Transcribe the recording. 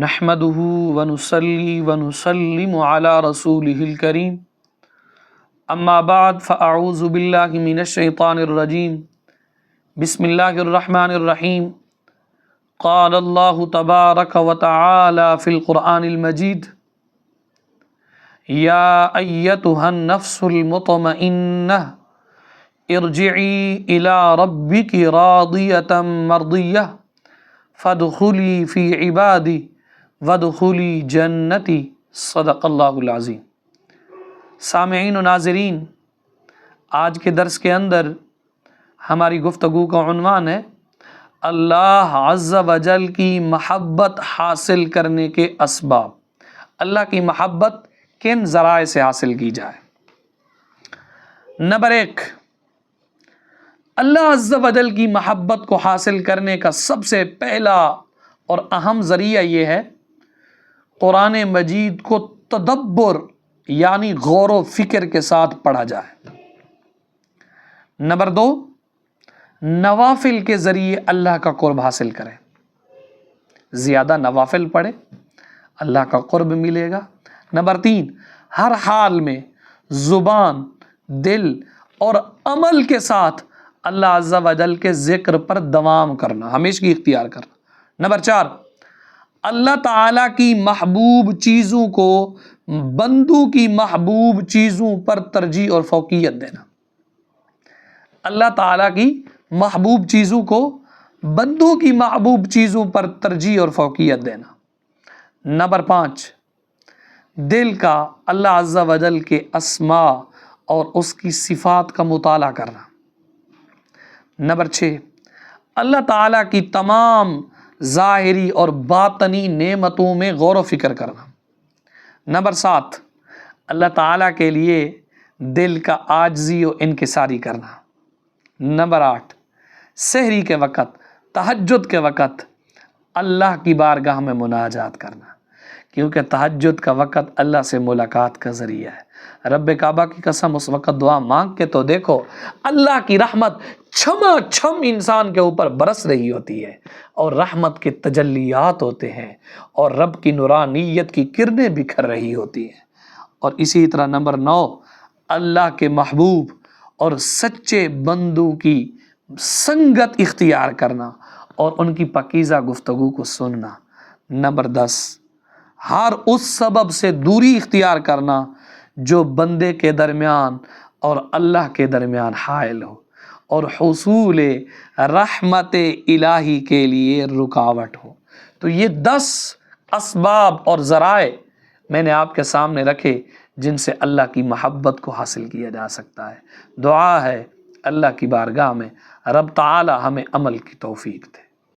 نحمده ونصلي ونسلم على رسوله الكريم اما بعد فاعوذ بالله من الشيطان الرجيم بسم الله الرحمن الرحيم قال الله تبارك وتعالى في القرآن المجيد يا أيتها النفس المطمئنة ارجعي إلى ربك راضية مرضية فادخلی فی عبادی وادخلی جنتی صدق اللہ العظیم۔ سامعین و ناظرین، آج کے درس کے اندر ہماری گفتگو کا عنوان ہے اللہ عز و جل کی محبت حاصل کرنے کے اسباب۔ اللہ کی محبت کن ذرائع سے حاصل کی جائے؟ نمبر 1، اللہ عز و جل کی محبت کو حاصل کرنے کا سب سے پہلا اور اہم ذریعہ یہ ہے قرآن مجید کو تدبر یعنی غور و فکر کے ساتھ پڑھا جائے۔ نمبر 2، نوافل کے ذریعے اللہ کا قرب حاصل کریں، زیادہ نوافل پڑھے اللہ کا قرب ملے گا۔ نمبر 3، ہر حال میں زبان، دل اور عمل کے ساتھ اللہ عز و جل کے ذکر پر دوام کرنا، ہمیشگی اختیار کرنا۔ نمبر 4، اللہ تعالیٰ کی محبوب چیزوں کو بندوں کی محبوب چیزوں پر ترجیح اور فوقیت دینا۔ اللہ تعالیٰ کی محبوب چیزوں کو بندوں کی محبوب چیزوں پر ترجیح اور فوقیت دینا۔ نمبر 5، دل کا اللہ عز و جل کے اسماء اور اس کی صفات کا مطالعہ کرنا۔ نمبر 6، اللہ تعالیٰ کی تمام ظاہری اور باطنی نعمتوں میں غور و فکر کرنا۔ نمبر 7، اللہ تعالیٰ کے لیے دل کا عاجزی و انکساری کرنا۔ نمبر 8، سحری کے وقت، تہجد کے وقت اللہ کی بارگاہ میں مناجات کرنا، کیونکہ تہجد کا وقت اللہ سے ملاقات کا ذریعہ ہے۔ رب کعبہ کی قسم اس وقت دعا مانگ کے تو دیکھو، اللہ کی رحمت چھما چھم انسان کے اوپر برس رہی ہوتی ہے اور رحمت کے تجلیات ہوتے ہیں اور رب کی نورانیت کی کرنیں بکھر رہی ہوتی ہیں۔ اور اسی طرح نمبر 9، اللہ کے محبوب اور سچے بندوں کی سنگت اختیار کرنا اور ان کی پاکیزہ گفتگو کو سننا۔ نمبر 10، ہر اس سبب سے دوری اختیار کرنا جو بندے کے درمیان اور اللہ کے درمیان حائل ہو اور حصول رحمت الہی کے لیے رکاوٹ ہو۔ تو یہ 10 اسباب اور ذرائع میں نے آپ کے سامنے رکھے جن سے اللہ کی محبت کو حاصل کیا جا سکتا ہے۔ دعا ہے اللہ کی بارگاہ میں رب تعالی ہمیں عمل کی توفیق دے۔